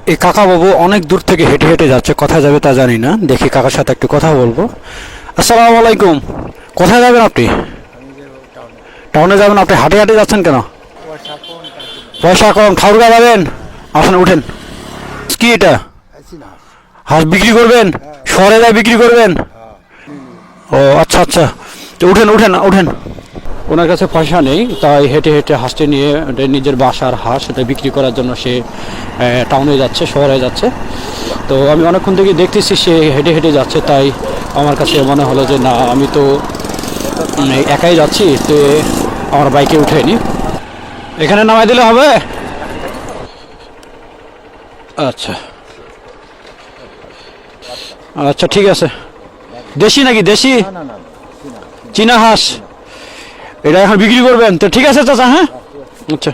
এই কাকা বাবু অনেক দূর থেকে হেঁটে হেঁটে যাচ্ছে, কোথায় যাবে তা জানি না। দেখি কাকার সাথে একটু কথা বলবো। আসসালামু আলাইকুম। কোথায় যাবেন আপনি? টাউনে যাবেন? আপনি হাঁটে হাঁটে যাচ্ছেন কেন? পয়সা কম, ঠাকুরগা যাবেন? আসেন, উঠেন। কি এটা? হাঁস বিক্রি করবেন? শহরে যায় বিক্রি করবেন? ও আচ্ছা আচ্ছা, তো উঠেন উঠেন উঠেন। ওনার কাছে পয়সা নেই, তাই হেঁটে হেঁটে হাঁসটি নিয়ে নিজের বাসার হাঁস এটা বিক্রি করার জন্য সে টাউনে যাচ্ছে, শহরে যাচ্ছে। তো আমি অনেকক্ষণ থেকে দেখতেছি সে হেঁটে হেঁটে যাচ্ছে, তাই আমার কাছে মনে হলো যে না, আমি তো একাই যাচ্ছি, তো আমার বাইকে উঠে নি। এখানে নামাই দিলে হবে? আচ্ছা আচ্ছা, ঠিক আছে। দেশি নাকি? দেশি চীনা হাঁস এটা এখন বিক্রি করবেন? তো ঠিক আছে চাচা, হ্যাঁ, আচ্ছা।